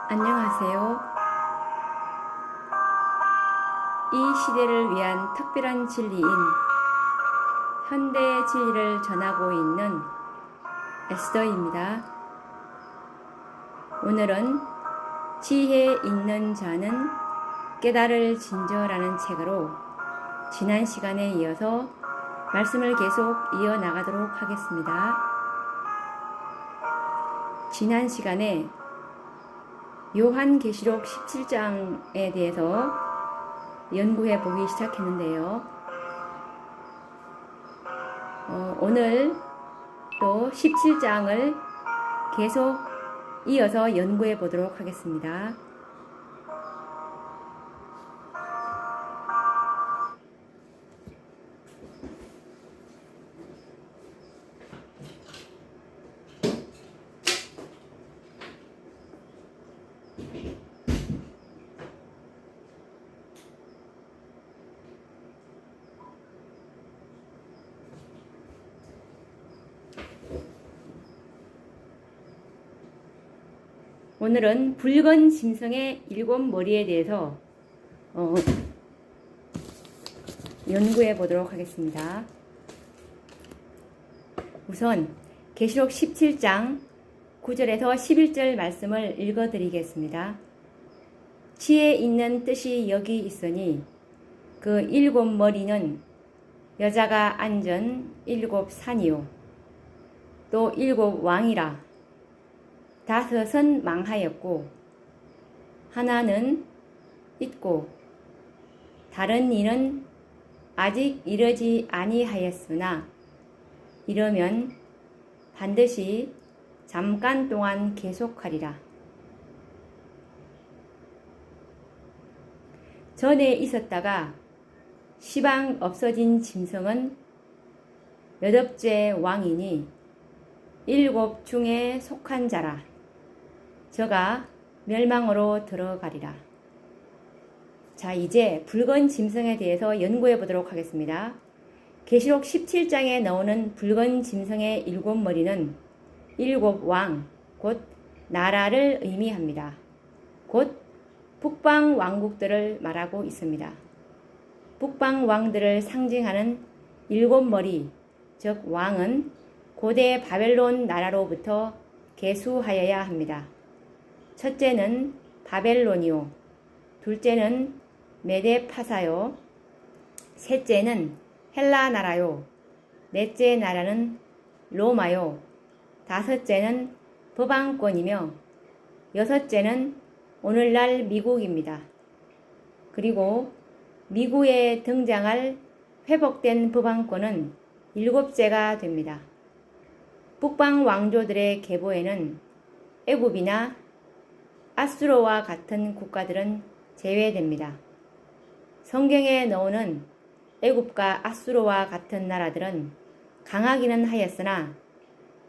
안녕하세요. 이 시대를 위한 특별한 진리인 현대의 진리를 전하고 있는 에스더입니다. 오늘은 지혜 있는 자는 깨달을 진저라는 책으로 지난 시간에 이어서 말씀을 계속 이어나가도록 하겠습니다. 지난 시간에 요한계시록 17장에 대해서 연구해 보기 시작했는데요. 오늘 또 17장을 계속 이어서 연구해 보도록 하겠습니다. 오늘은 붉은 짐승의 7머리에 대해서 연구해 보도록 하겠습니다. 우선 계시록 17장 9절에서 11절 말씀을 읽어 드리겠습니다. 지혜 있는 뜻이 여기 있으니 그 7머리는 여자가 앉은 7산이요 또 7왕이라. 5은 망하였고 하나는 있고 다른 이는 아직 이르지 아니하였으나 이러면 반드시 잠깐 동안 계속하리라. 전에 있었다가 시방 없어진 짐승은 8째 왕이니 7 중에 속한 자라. 저가 멸망으로 들어가리라. 자, 이제 붉은 짐승에 대해서 연구해 보도록 하겠습니다. 계시록 17장에 나오는 붉은 짐승의 7머리는 7왕, 곧 나라를 의미합니다. 곧 북방 왕국들을 말하고 있습니다. 북방 왕들을 상징하는 7머리, 즉 왕은 고대 바벨론 나라로부터 계수하여야 합니다. 첫째는 바벨론이요, 둘째는 메데파사요, 셋째는 헬라 나라요, 넷째 나라는 로마요, 다섯째는 법왕권이며 여섯째는 오늘날 미국입니다. 그리고 미국에 등장할 회복된 법왕권은 7째가 됩니다. 북방 왕조들의 계보에는 애굽이나 아수르와 같은 국가들은 제외됩니다. 성경에 나오는 애굽과 아수르와 같은 나라들은 강하기는 하였으나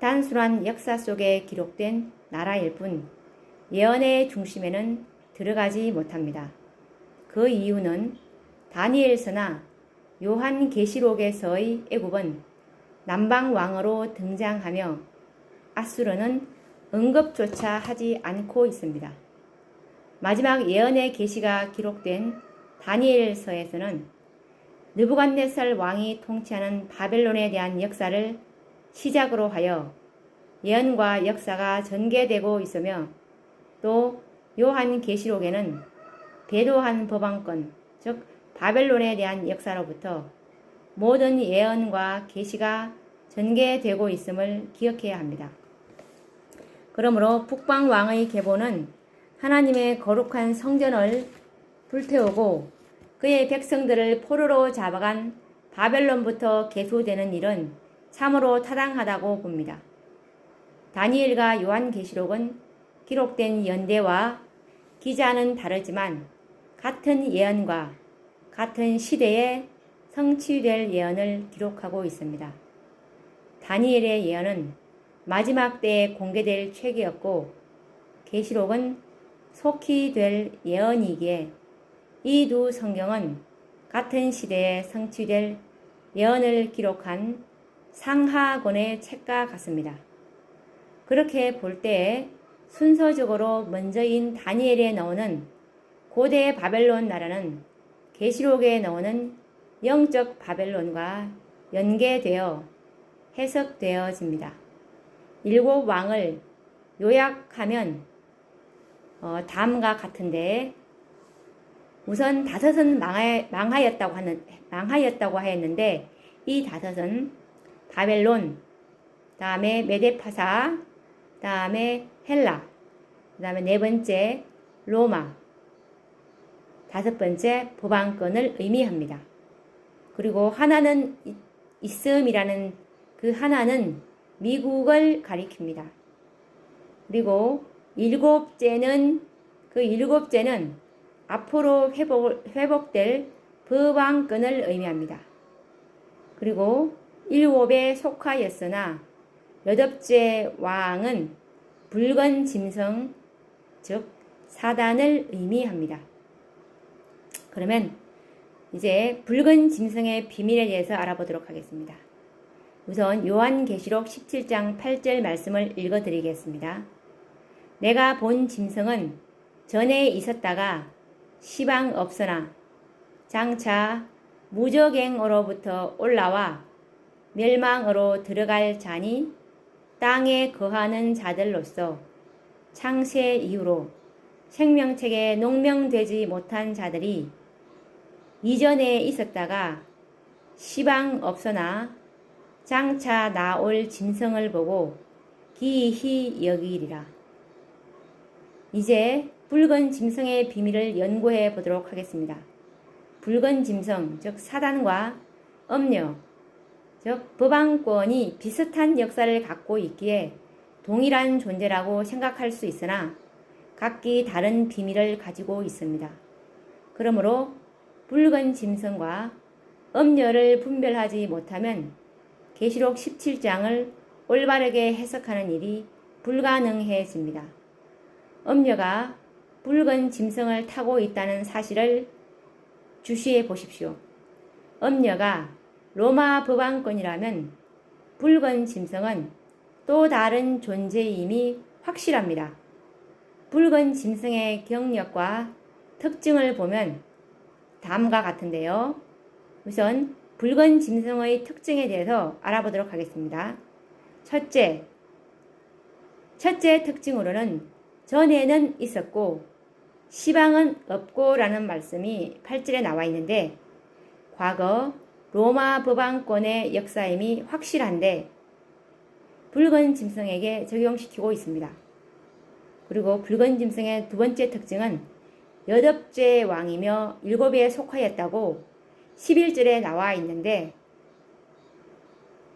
단순한 역사 속에 기록된 나라일 뿐 예언의 중심에는 들어가지 못합니다. 그 이유는 다니엘서나 요한계시록에서의 애굽은 남방왕으로 등장하며 아수르는 언급조차 하지 않고 있습니다. 마지막 예언의 계시가 기록된 다니엘서에서는 느부갓네살 왕이 통치하는 바벨론에 대한 역사를 시작으로 하여 예언과 역사가 전개되고 있으며 또 요한계시록에는 배도한 법왕권, 즉 바벨론에 대한 역사로부터 모든 예언과 계시가 전개되고 있음을 기억해야 합니다. 그러므로 북방왕의 계보는 하나님의 거룩한 성전을 불태우고 그의 백성들을 포로로 잡아간 바벨론부터 계수되는 일은 참으로 타당하다고 봅니다. 다니엘과 요한계시록은 기록된 연대와 기자는 다르지만 같은 예언과 같은 시대에 성취될 예언을 기록하고 있습니다. 다니엘의 예언은 마지막 때에 공개될 책이었고 계시록은 속히 될 예언이기에 이 두 성경은 같은 시대에 성취될 예언을 기록한 상하권의 책과 같습니다. 그렇게 볼 때에 순서적으로 먼저인 다니엘에 나오는 고대 바벨론 나라는 계시록에 나오는 영적 바벨론과 연계되어 해석되어집니다. 7왕을 요약하면 다음과 같은데, 우선 5은 망하였다고 하였는데, 이 5은 바벨론, 다음에 메데파사, 다음에 헬라, 다음에 4번째 로마, 5번째 북왕권을 의미합니다. 그리고 하나는 있음이라는 그 하나는 미국을 가리킵니다. 그리고 7째는 앞으로 회복될 북왕권을 의미합니다. 그리고 7에 속하였으나 8째 왕은 붉은 짐승, 즉 사단을 의미합니다. 그러면 이제 붉은 짐승의 비밀에 대해서 알아보도록 하겠습니다. 우선 요한계시록 17장 8절 말씀을 읽어드리겠습니다. 내가 본 짐승은 전에 있었다가 시방 없으나 장차 무저갱으로부터 올라와 멸망으로 들어갈 자니 땅에 거하는 자들로서 창세 이후로 생명책에 농명되지 못한 자들이 이전에 있었다가 시방 없으나 장차 나올 짐승을 보고 기이히 여기리라. 이제 붉은 짐승의 비밀을 연구해 보도록 하겠습니다. 붉은 짐승, 즉 사단과 음녀, 즉 북왕권이 비슷한 역사를 갖고 있기에 동일한 존재라고 생각할 수 있으나 각기 다른 비밀을 가지고 있습니다. 그러므로 붉은 짐승과 음녀를 분별하지 못하면 계시록 17장을 올바르게 해석하는 일이 불가능해집니다. 음녀가 붉은 짐승을 타고 있다는 사실을 주시해 보십시오. 음녀가 로마 북왕권이라면 붉은 짐승은 또 다른 존재임이 확실합니다. 붉은 짐승의 경력과 특징을 보면 다음과 같은데요. 우선 붉은 짐승의 특징에 대해서 알아보도록 하겠습니다. 첫째 특징으로는 전에는 있었고 시방은 없고 라는 말씀이 8절에 나와 있는데, 과거 로마 북왕권의 역사임이 확실한데 붉은 짐승에게 적용시키고 있습니다. 그리고 붉은 짐승의 두 번째 특징은 8째 왕이며 7에 속하였다고 11절에 나와 있는데,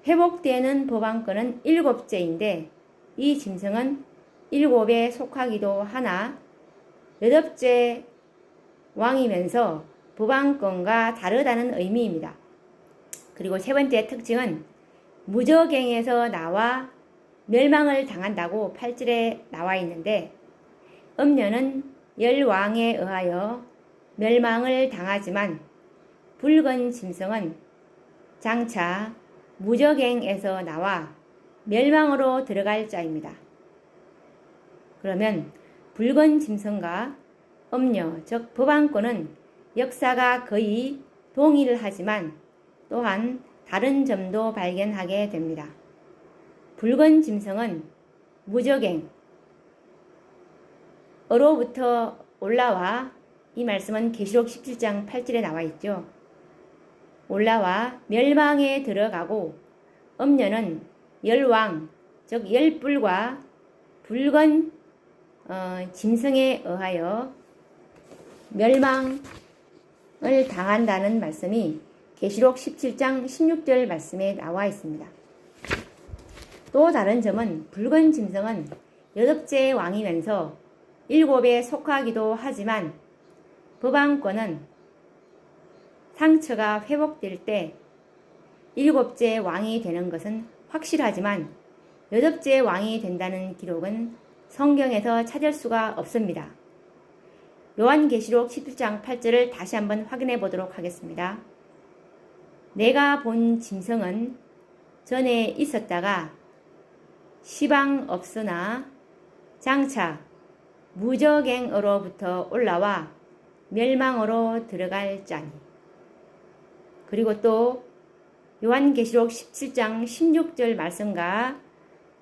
회복되는 북왕권은 7째인데 이 짐승은 7에 속하기도 하나 8째 왕이면서 북왕권과 다르다는 의미입니다. 그리고 세 번째 특징은 무저갱에서 나와 멸망을 당한다고 8절에 나와 있는데, 음녀는 10왕에 의하여 멸망을 당하지만 붉은 짐승은 장차 무저갱에서 나와 멸망으로 들어갈 자입니다. 그러면 붉은 짐승과 음녀, 즉 북왕권은 역사가 거의 동일하지만 또한 다른 점도 발견하게 됩니다. 붉은 짐승은 무저갱으로부터 올라와, 이 말씀은 계시록 17장 8절에 나와 있죠. 올라와 멸망에 들어가고, 음녀는 10왕, 즉 10뿔과 붉은 짐승에 의하여 멸망을 당한다는 말씀이 계시록 17장 16절 말씀에 나와 있습니다. 또 다른 점은 붉은 짐승은 8째 왕이면서 7에 속하기도 하지만 북왕권은 상처가 회복될 때 7째 왕이 되는 것은 확실하지만 8째 왕이 된다는 기록은 성경에서 찾을 수가 없습니다. 요한계시록 17장 8절을 다시 한번 확인해 보도록 하겠습니다. 내가 본 짐승은 전에 있었다가 시방 없으나 장차 무저갱으로부터 올라와 멸망으로 들어갈 자니. 그리고 또 요한계시록 17장 16절 말씀과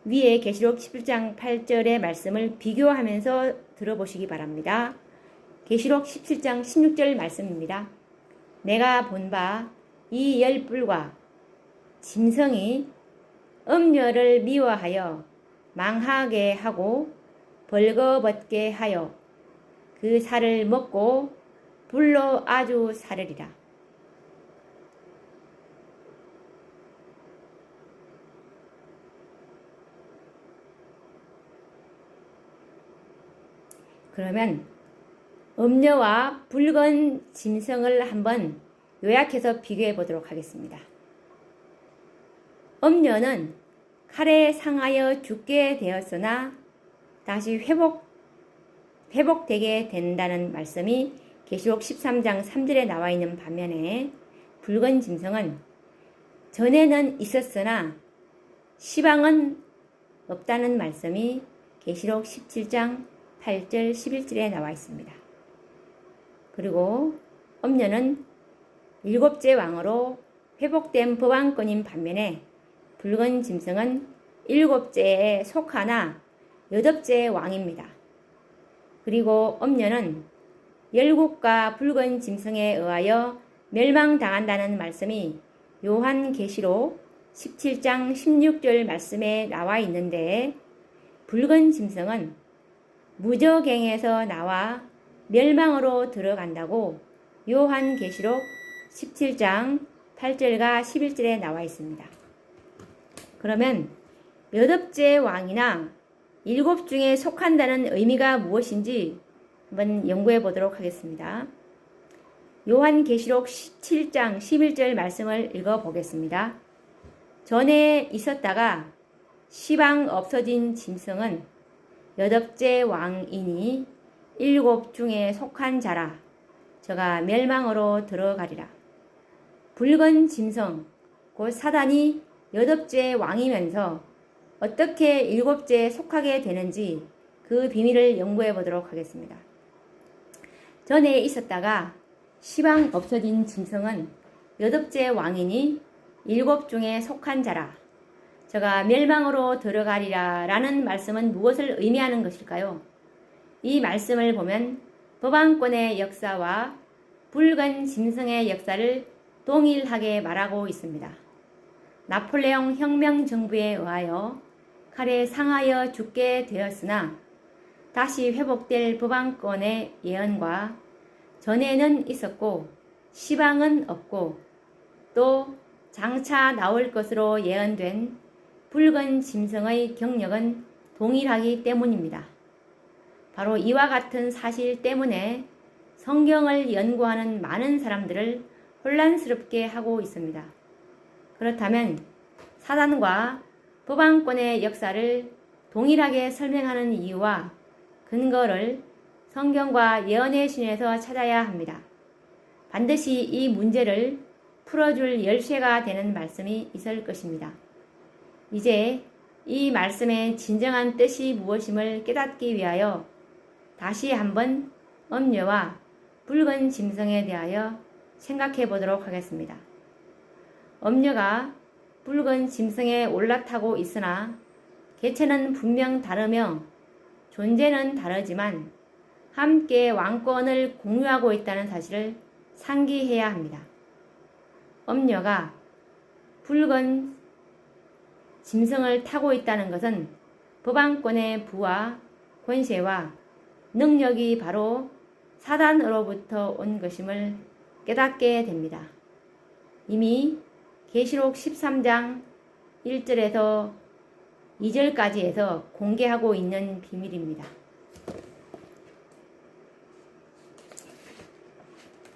위에 계시록 17장 8절의 말씀을 비교하면서 들어보시기 바랍니다. 계시록 17장 16절 말씀입니다. 내가 본 바 이 열불과 짐승이 음녀를 미워하여 망하게 하고 벌거벗게 하여 그 살을 먹고 불로 아주 사르리라. 그러면 음녀와 붉은 짐승을 한번 요약해서 비교해 보도록 하겠습니다. 음녀는 칼에 상하여 죽게 되었으나 다시 회복되게 된다는 말씀이 계시록 13장 3절에 나와 있는 반면에 붉은 짐승은 전에는 있었으나 시방은 없다는 말씀이 계시록 17장 8절 11절에 나와 있습니다. 그리고 음녀는 일곱째 왕으로 회복된 법왕권인 반면에 붉은 짐승은 일곱째에 속하나 여덟째 왕입니다. 그리고 음녀는 열국과 붉은 짐승에 의하여 멸망당한다는 말씀이 요한계시록 17장 16절 말씀에 나와 있는데 붉은 짐승은 무저갱에서 나와 멸망으로 들어간다고 요한계시록 17장 8절과 11절에 나와 있습니다. 그러면 여덟째 왕이나 일곱 중에 속한다는 의미가 무엇인지 한번 연구해 보도록 하겠습니다. 요한계시록 17장 11절 말씀을 읽어 보겠습니다. 전에 있었다가 시방 없어진 짐승은 여덟째 왕이니 일곱 중에 속한 자라. 저가 멸망으로 들어가리라. 붉은 짐승 곧 사단이 여덟째 왕이면서 어떻게 일곱째에 속하게 되는지 그 비밀을 연구해 보도록 하겠습니다. 전에 있었다가 시방 없어진 짐승은 여덟째 왕이니 일곱 중에 속한 자라. 저가 멸망으로 들어가리라 라는 말씀은 무엇을 의미하는 것일까요? 이 말씀을 보면 법왕권의 역사와 붉은 짐승의 역사를 동일하게 말하고 있습니다. 나폴레옹 혁명 정부에 의하여 칼에 상하여 죽게 되었으나 다시 회복될 법왕권의 예언과 전에는 있었고 시방은 없고 또 장차 나올 것으로 예언된 붉은 짐승의 경력은 동일하기 때문입니다. 바로 이와 같은 사실 때문에 성경을 연구하는 많은 사람들을 혼란스럽게 하고 있습니다. 그렇다면 사단과 법왕권의 역사를 동일하게 설명하는 이유와 근거를 성경과 예언의 신에서 찾아야 합니다. 반드시 이 문제를 풀어줄 열쇠가 되는 말씀이 있을 것입니다. 이제 이 말씀의 진정한 뜻이 무엇임을 깨닫기 위하여 다시 한번 음녀와 붉은 짐승에 대하여 생각해 보도록 하겠습니다. 음녀가 붉은 짐승에 올라타고 있으나 개체는 분명 다르며 존재는 다르지만 함께 왕권을 공유하고 있다는 사실을 상기해야 합니다. 음녀가 붉은 짐승을 타고 있다는 것은 법왕권의 부와 권세와 능력이 바로 사단으로부터 온 것임을 깨닫게 됩니다. 이미 계시록 13장 1절에서 2절까지에서 공개하고 있는 비밀입니다.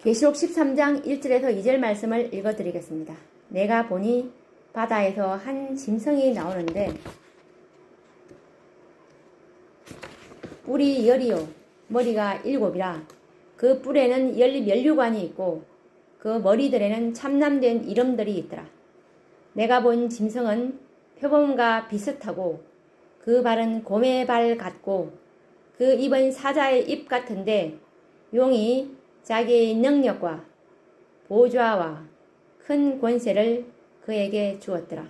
계시록 13장 1절에서 2절 말씀을 읽어드리겠습니다. 내가 보니 바다에서 한 짐승이 나오는데 뿔이 10이요 머리가 7이라 그 뿔에는 면류관이 있고 그 머리들에는 참남된 이름들이 있더라. 내가 본 짐승은 표범과 비슷하고 그 발은 곰의 발 같고 그 입은 사자의 입 같은데 용이 자기의 능력과 보좌와 큰 권세를 그에게 주었더라.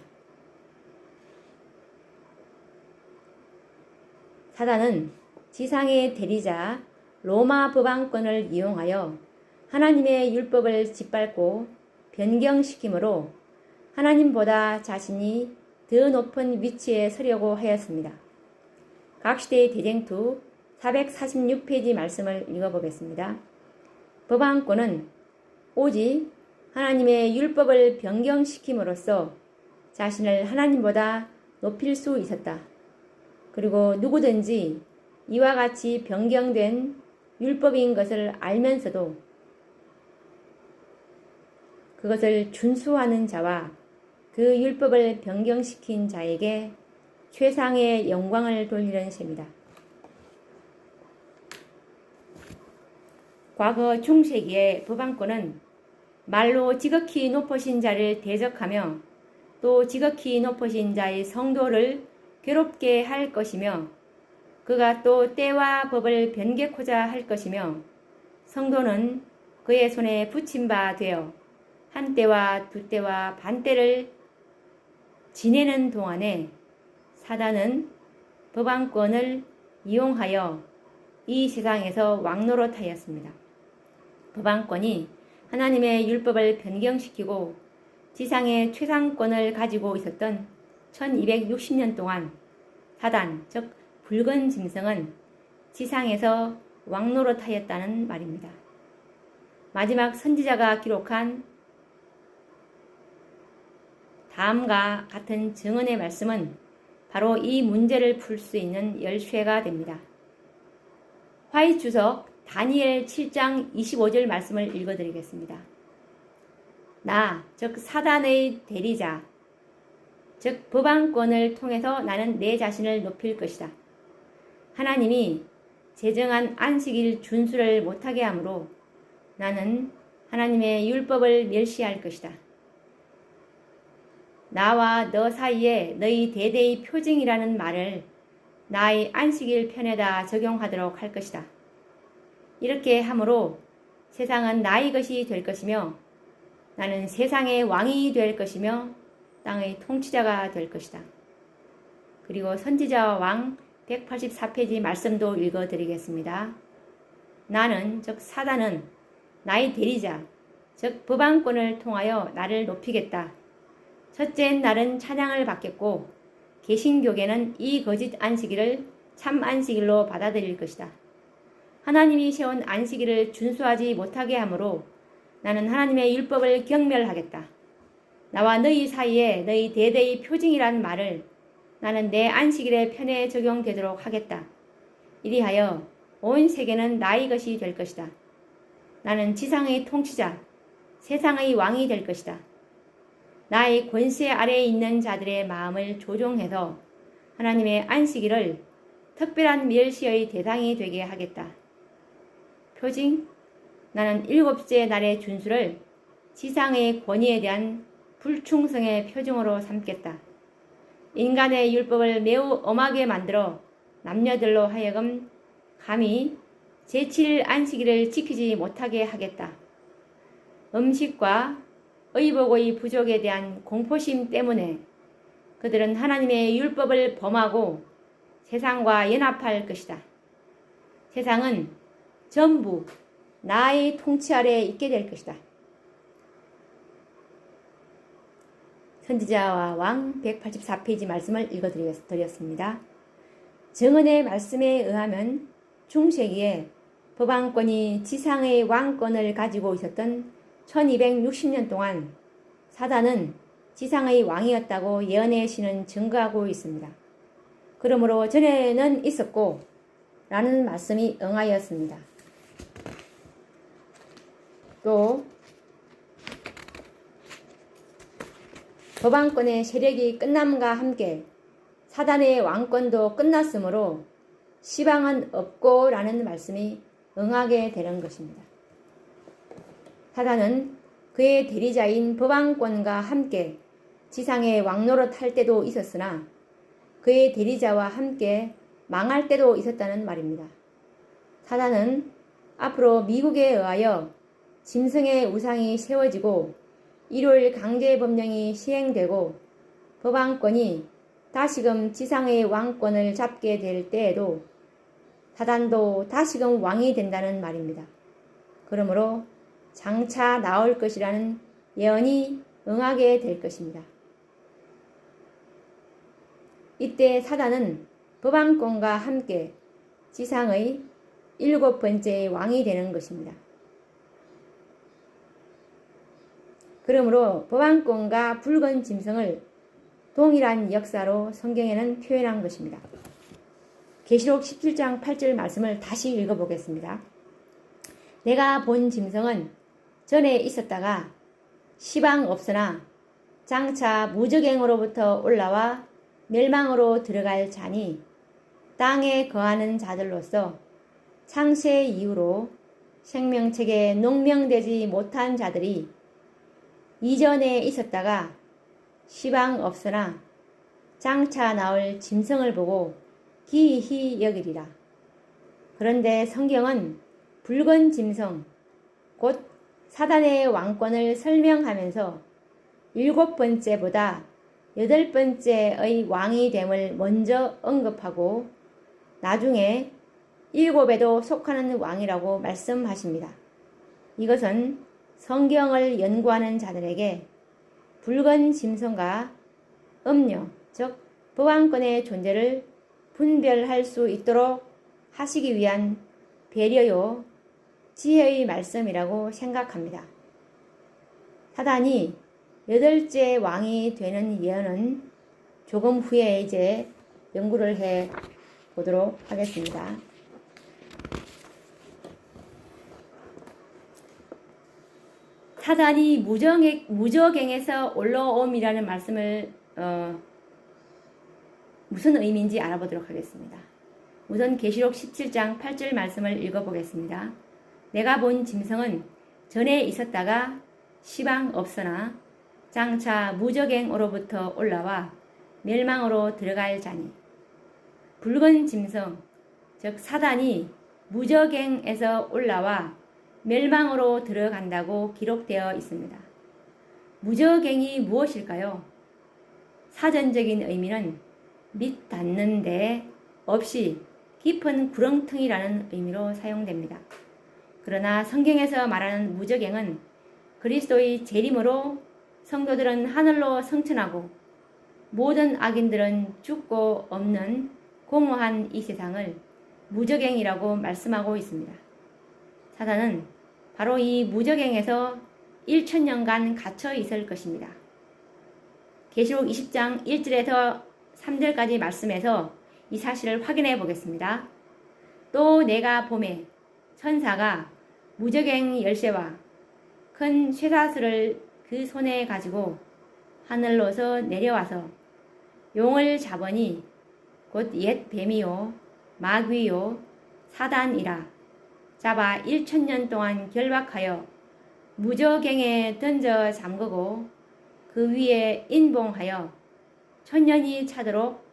사단은 지상의 대리자 로마 법왕권을 이용하여 하나님의 율법을 짓밟고 변경시키므로 하나님보다 자신이 더 높은 위치에 서려고 하였습니다. 각시대의 대쟁투 446페이지 말씀을 읽어보겠습니다. 법왕권은 오직 하나님의 율법을 변경시킴으로써 자신을 하나님보다 높일 수 있었다. 그리고 누구든지 이와 같이 변경된 율법인 것을 알면서도 그것을 준수하는 자와 그 율법을 변경시킨 자에게 최상의 영광을 돌리는 셈이다. 과거 중세기의 법왕권은 말로 지극히 높으신 자를 대적하며 또 지극히 높으신 자의 성도를 괴롭게 할 것이며 그가 또 때와 법을 변개코자 할 것이며 성도는 그의 손에 붙임 바 되어 한 때와 두 때와 반 때를 지내는 동안에 사단은 법왕권을 이용하여 이 세상에서 왕노릇하였습니다. 법왕권이 하나님의 율법을 변경시키고 지상의 최상권을 가지고 있었던 1260년 동안 사단, 즉 붉은 짐승은 지상에서 왕노릇하였다는 말입니다. 마지막 선지자가 기록한 다음과 같은 증언의 말씀은 바로 이 문제를 풀 수 있는 열쇠가 됩니다. 화의 주석 다니엘 7장 25절 말씀을 읽어드리겠습니다. 나, 즉 사단의 대리자, 즉 법왕권을 통해서 나는 내 자신을 높일 것이다. 하나님이 제정한 안식일 준수를 못하게 하므로 나는 하나님의 율법을 멸시할 것이다. 나와 너 사이에 너희 대대의 표징이라는 말을 나의 안식일 편에다 적용하도록 할 것이다. 이렇게 함으로 세상은 나의 것이 될 것이며 나는 세상의 왕이 될 것이며 땅의 통치자가 될 것이다. 그리고 선지자와 왕 184페이지 말씀도 읽어드리겠습니다. 나는, 즉 사단은 나의 대리자, 즉 법왕권을 통하여 나를 높이겠다. 첫째 날은 찬양을 받겠고 개신교계는 이 거짓 안식일을 참 안식일로 받아들일 것이다. 하나님이 세운 안식일을 준수하지 못하게 하므로 나는 하나님의 율법을 경멸하겠다. 나와 너희 사이에 너희 대대의 표징이란 말을 나는 내 안식일의 편에 적용되도록 하겠다. 이리하여 온 세계는 나의 것이 될 것이다. 나는 지상의 통치자, 세상의 왕이 될 것이다. 나의 권세 아래에 있는 자들의 마음을 조종해서 하나님의 안식일을 특별한 멸시의 대상이 되게 하겠다. 표징, 나는 일곱째 날의 준수를 지상의 권위에 대한 불충성의 표징으로 삼겠다. 인간의 율법을 매우 엄하게 만들어 남녀들로 하여금 감히 제7일 안식일을 지키지 못하게 하겠다. 음식과 의복의 부족에 대한 공포심 때문에 그들은 하나님의 율법을 범하고 세상과 연합할 것이다. 세상은 전부 나의 통치 아래에 있게 될 것이다. 선지자와 왕 184페이지 말씀을 읽어드렸습니다. 증언의 말씀에 의하면 중세기에 법왕권이 지상의 왕권을 가지고 있었던 1260년 동안 사단은 지상의 왕이었다고 예언의 신은 증거하고 있습니다. 그러므로 전에는 있었고 라는 말씀이 응하였습니다. 또 법왕권의 세력이 끝남과 함께 사단의 왕권도 끝났으므로 시방은 없고 라는 말씀이 응하게 되는 것입니다. 사단은 그의 대리자인 법왕권과 함께 지상의 왕노릇 할 때도 있었으나 그의 대리자와 함께 망할 때도 있었다는 말입니다. 사단은 앞으로 미국에 의하여 짐승의 우상이 세워지고 일요일 강제법령이 시행되고 법왕권이 다시금 지상의 왕권을 잡게 될 때에도 사단도 다시금 왕이 된다는 말입니다. 그러므로 장차 나올 것이라는 예언이 응하게 될 것입니다. 이때 사단은 법왕권과 함께 지상의 7번째 왕이 되는 것입니다. 그러므로 법왕권과 붉은 짐승을 동일한 역사로 성경에는 표현한 것입니다. 계시록 17장 8절 말씀을 다시 읽어보겠습니다. 내가 본 짐승은 전에 있었다가 시방 없으나 장차 무적행으로부터 올라와 멸망으로 들어갈 자니 땅에 거하는 자들로서 창세 이후로 생명책에 농명되지 못한 자들이 이전에 있었다가 시방 없으나 장차 나올 짐승을 보고 기이히 여기리라. 그런데 성경은 붉은 짐승, 곧 사단의 왕권을 설명하면서 7번째보다 8번째의 왕이 됨을 먼저 언급하고 나중에 7에도 속하는 왕이라고 말씀하십니다. 이것은 성경을 연구하는 자들에게 붉은 짐승과 음녀, 즉 법왕권의 존재를 분별할 수 있도록 하시기 위한 배려요, 지혜의 말씀이라고 생각합니다. 사단이 8째 왕이 되는 예언은 조금 후에 이제 연구를 해 보도록 하겠습니다. 사단이 무저갱에서 올라옴이라는 말씀을 무슨 의미인지 알아보도록 하겠습니다. 우선 계시록 17장 8절 말씀을 읽어보겠습니다. 내가 본 짐승은 전에 있었다가 시방 없으나 장차 무저갱으로부터 올라와 멸망으로 들어갈 자니. 붉은 짐승, 즉 사단이 무저갱에서 올라와 멸망으로 들어간다고 기록되어 있습니다. 무저갱이 무엇일까요? 사전적인 의미는 밑 닿는 데 없이 깊은 구렁텅이라는 의미로 사용됩니다. 그러나 성경에서 말하는 무저갱은 그리스도의 재림으로 성도들은 하늘로 승천하고 모든 악인들은 죽고 없는 공허한 이 세상을 무저갱이라고 말씀하고 있습니다. 사단은 바로 이 무저갱에서 1000년간 갇혀 있을 것입니다. 계시록 20장 1절에서 3절까지 말씀에서 이 사실을 확인해 보겠습니다. 또 내가 보매 천사가 무저갱 열쇠와 큰 쇠사슬을 그 손에 가지고 하늘로서 내려와서 용을 잡으니 곧 옛 뱀이요 마귀요 사단이라 잡아 1000년 동안 결박하여 무저갱에 던져 잠그고 그 위에 인봉하여 1000년이 차도록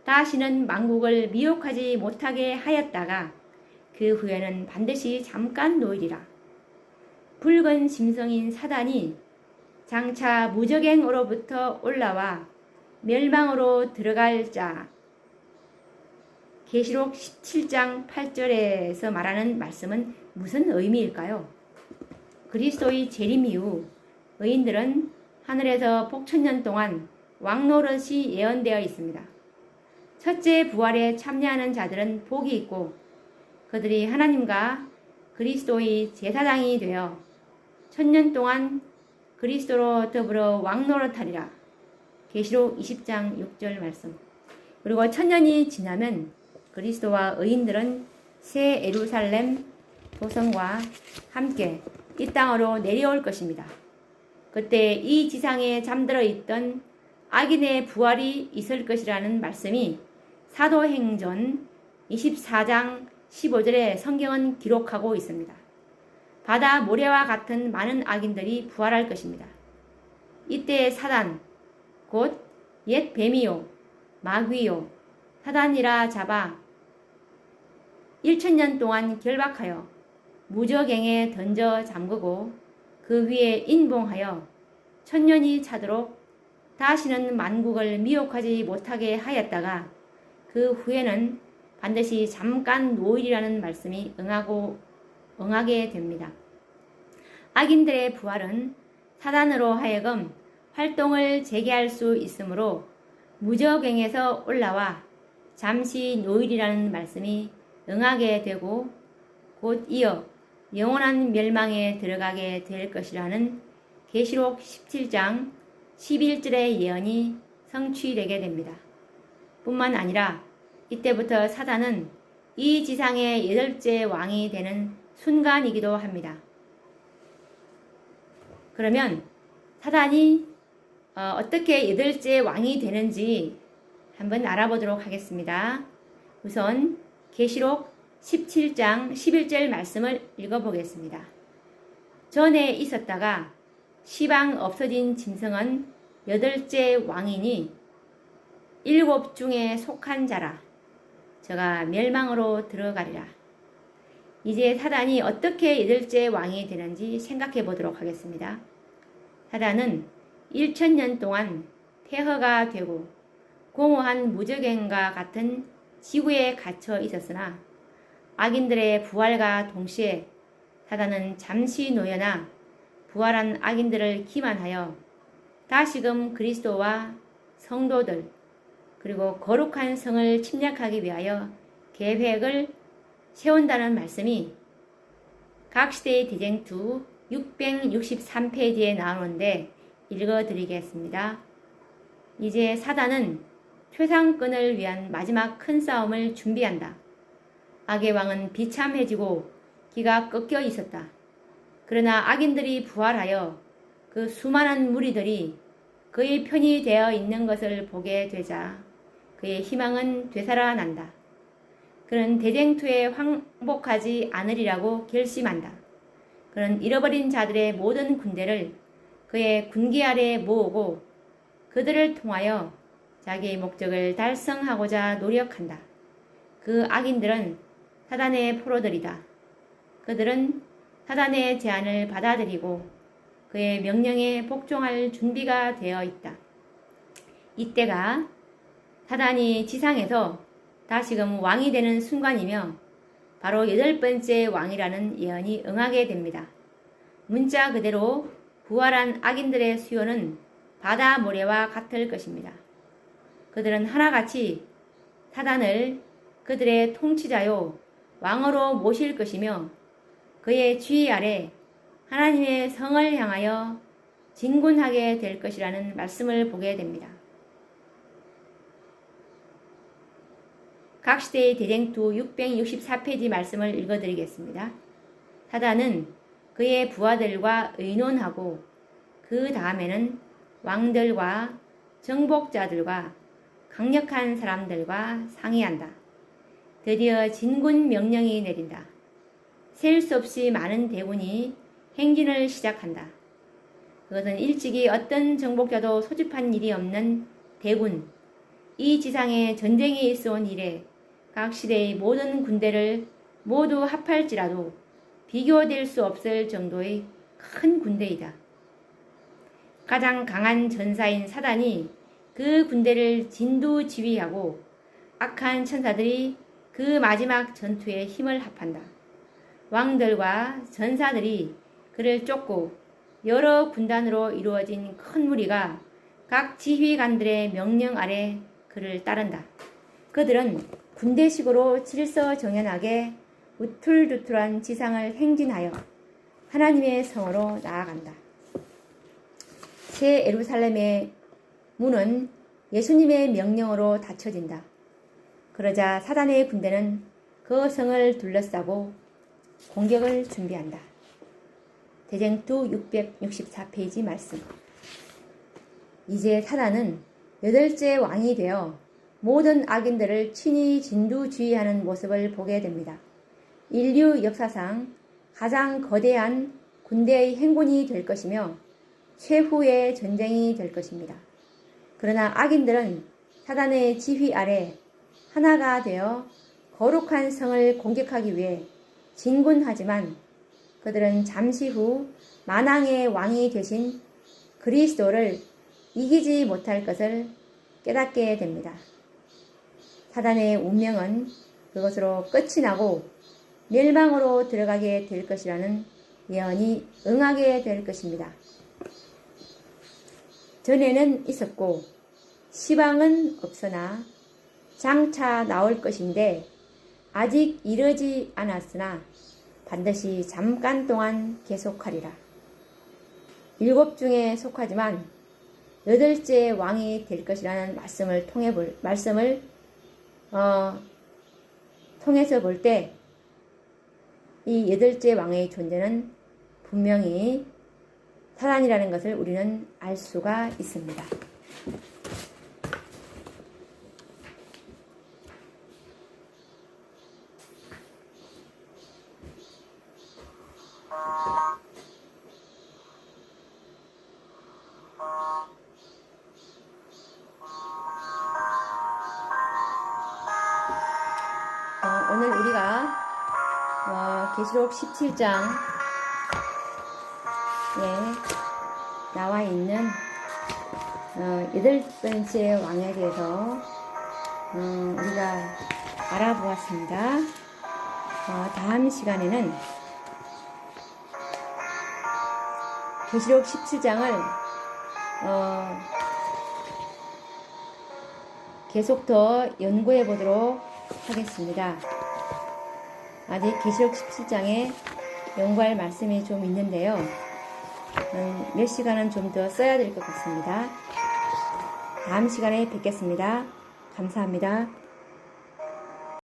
다시는 만국을 미혹하지 못하게 하였다가 그 후에는 반드시 잠깐 놓이리라. 붉은 짐승인 사단이 장차 무저갱으로부터 올라와 멸망으로 들어갈 자, 계시록 17장 8절에서 말하는 말씀은 무슨 의미일까요? 그리스도의 재림 이후 의인들은 하늘에서 복천년 동안 왕노릇이 예언되어 있습니다. 첫째 부활에 참여하는 자들은 복이 있고 그들이 하나님과 그리스도의 제사장이 되어 1000년 동안 그리스도로 더불어 왕노릇하리라. 계시록 20장 6절 말씀. 그리고 1000년이 지나면 그리스도와 의인들은 새 예루살렘 도성과 함께 이 땅으로 내려올 것입니다. 그때 이 지상에 잠들어 있던 악인의 부활이 있을 것이라는 말씀이 사도행전 24장 15절에 성경은 기록하고 있습니다. 바다 모래와 같은 많은 악인들이 부활할 것입니다. 이때 사단, 곧 옛 뱀이요 마귀요 사단이라 잡아 1000년 동안 결박하여 무저갱에 던져 잠그고 그 위에 인봉하여 1000년이 차도록 다시는 만국을 미혹하지 못하게 하였다가 그 후에는 반드시 잠깐 노일이라는 말씀이 응하게 됩니다. 악인들의 부활은 사단으로 하여금 활동을 재개할 수 있으므로 무저갱에서 올라와 잠시 노일이라는 말씀이 응하게 되고 곧 이어 영원한 멸망에 들어가게 될 것이라는 계시록 17장 11절의 예언이 성취되게 됩니다. 뿐만 아니라 이때부터 사단은 이 지상의 8째 왕이 되는 순간이기도 합니다. 그러면 사단이 어떻게 8째 왕이 되는지 한번 알아보도록 하겠습니다. 우선 계시록 17장 11절 말씀을 읽어보겠습니다. 전에 있었다가 시방 없어진 짐승은 8째 왕이니 7 중에 속한 자라. 저가 멸망으로 들어가리라. 이제 사단이 어떻게 8째 왕이 되는지 생각해 보도록 하겠습니다. 사단은 1000년 동안 폐허가 되고 공허한 무저갱과 같은 지구에 갇혀 있었으나 악인들의 부활과 동시에 사단은 잠시 노여나 부활한 악인들을 기만하여 다시금 그리스도와 성도들 그리고 거룩한 성을 침략하기 위하여 계획을 세운다는 말씀이 각 시대의 대쟁투 663페이지에 나오는데 읽어드리겠습니다. 이제 사단은 최상권을 위한 마지막 큰 싸움을 준비한다. 악의 왕은 비참해지고 기가 꺾여 있었다. 그러나 악인들이 부활하여 그 수많은 무리들이 그의 편이 되어 있는 것을 보게 되자 그의 희망은 되살아난다. 그는 대쟁투에 항복하지 않으리라고 결심한다. 그는 잃어버린 자들의 모든 군대를 그의 군기 아래 모으고 그들을 통하여 자기의 목적을 달성하고자 노력한다. 그 악인들은 사단의 포로들이다. 그들은 사단의 제안을 받아들이고 그의 명령에 복종할 준비가 되어 있다. 이때가 사단이 지상에서 다시금 왕이 되는 순간이며 바로 8번째 왕이라는 예언이 응하게 됩니다. 문자 그대로 부활한 악인들의 수요는 바다 모래와 같을 것입니다. 그들은 하나같이 사단을 그들의 통치자요 왕으로 모실 것이며 그의 지휘 아래 하나님의 성을 향하여 진군하게 될 것이라는 말씀을 보게 됩니다. 각 시대의 대쟁투 664페이지 말씀을 읽어드리겠습니다. 사단은 그의 부하들과 의논하고 그 다음에는 왕들과 정복자들과 강력한 사람들과 상의한다. 드디어 진군 명령이 내린다. 셀 수 없이 많은 대군이 행진을 시작한다. 그것은 일찍이 어떤 정복자도 소집한 일이 없는 대군, 이 지상에 전쟁이 있어온 이래 각 시대의 모든 군대를 모두 합할지라도 비교될 수 없을 정도의 큰 군대이다. 가장 강한 전사인 사단이 그 군대를 진두지휘하고 악한 천사들이 그 마지막 전투에 힘을 합한다. 왕들과 전사들이 그를 쫓고 여러 군단으로 이루어진 큰 무리가 각 지휘관들의 명령 아래 그를 따른다. 그들은 군대식으로 질서정연하게 우툴두툴한 지상을 행진하여 하나님의 성으로 나아간다. 새 예루살렘의 문은 예수님의 명령으로 닫혀진다. 그러자 사단의 군대는 그 성을 둘러싸고 공격을 준비한다. 대쟁투 664페이지 말씀. 이제 사단은 8째 왕이 되어 모든 악인들을 친히 진두지휘하는 모습을 보게 됩니다. 인류 역사상 가장 거대한 군대의 행군이 될 것이며 최후의 전쟁이 될 것입니다. 그러나 악인들은 사단의 지휘 아래 하나가 되어 거룩한 성을 공격하기 위해 진군하지만 그들은 잠시 후 만왕의 왕이 되신 그리스도를 이기지 못할 것을 깨닫게 됩니다. 사단의 운명은 그것으로 끝이 나고 멸망으로 들어가게 될 것이라는 예언이 응하게 될 것입니다. 전에는 있었고 시방은 없으나 장차 나올 것인데 아직 이르지 않았으나 반드시 잠깐 동안 계속하리라. 7 중에 속하지만 8째 왕이 될 것이라는 말씀을 통해서 볼 때 이 8째 왕의 존재는 분명히 사단이라는 것을 우리는 알 수가 있습니다. 오늘 우리가 계시록 17장에 나와 있는 8번째 왕에 대해서 우리가 알아보았습니다. 다음 시간에는 계시록 17장을 계속 더 연구해 보도록 하겠습니다. 아직 계시록 17장에 연구할 말씀이 좀 있는데요. 몇 시간은 좀 더 써야 될 것 같습니다. 다음 시간에 뵙겠습니다. 감사합니다.